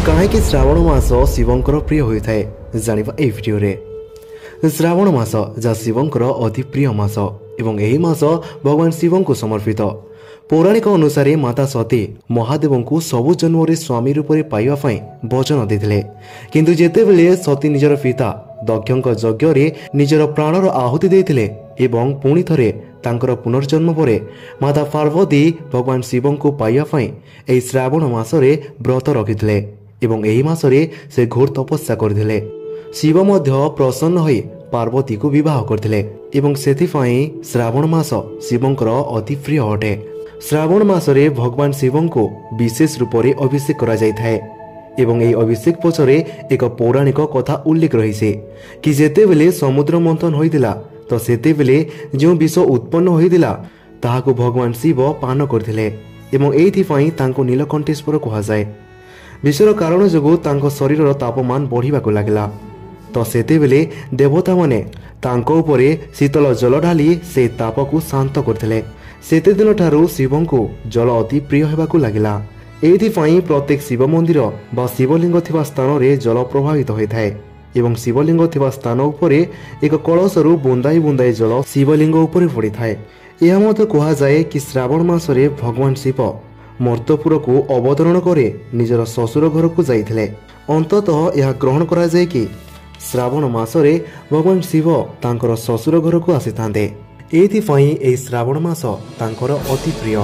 कहीं श्रावण मास शिवंकर प्रिय होता है जानिबा ए वीडियो रे। श्रावण मास जहाँ शिवंकर अति प्रिय मास एवं यही मास भगवान शिव को समर्पित। पौराणिक अनुसार माता सती महादेव को सबु जन्म स्वामी रूप में पाइबापी वचन देते, किंतु जेतेबेले सती निजर पिता दक्षक यज्ञ निजर प्राणर आहुति देते एवं पुणी थरे तांकर पुनर्जन्म पर माता पार्वती भगवान शिव को पाइबापी यही श्रावण मासरे व्रत रखिते एवं यही मासरे से घोर तपस्या करथिले। शिव मध्य प्रसन्न होई पार्वती को विवाह करथिले एवं सेथिफाई श्रावण मास शिवंकर अति प्रिय अटे। श्रावण मासरे भगवान शिव को विशेष रूप से अभिषेक करा जायथाय एवं यही अभिषेक पछरे एक पौराणिक कथा उल्लेख रही कि जेतेबेले समुद्र मंथन होइतिला तो सेतेबेले जो विष उत्पन्न होइतिला ताहाको भगवान शिव पान करथिले एवं एइथिफाई तांको नीलकंठेश्वर कहाजाए। विषर कारण जोगु तांको शरीर तापमान बढ़िबाको लागला तो सेतेबेले देवता माने तांको उपरे शीतल जल ढाली से ताप को शांत करथिले। सेते दिन ठारू शिव को जल अति प्रिय हेबाकू लागिला। एइथिफाई प्रत्येक शिव मंदिर बा शिवलिंग थिबा स्थान रे जल प्रभावित होइथाय एवं शिवलिंग थिबा स्थान उपरे एक कलशरू बुंदाई बुंदाई जल शिवलिंग उपरे पड़िथाय। यह मत कहा जाए कि श्रावण मासरे भगवान शिव मर्तपुर को अवतरण करे निजर ससुर घर को जाइथिले। अंततः यह ग्रहण करा जाए कि श्रावण मासरे भगवान शिव तांकर ससुर घर को आसी थांते। एइथिफाई एही श्रावण मास तांकर अति प्रिय।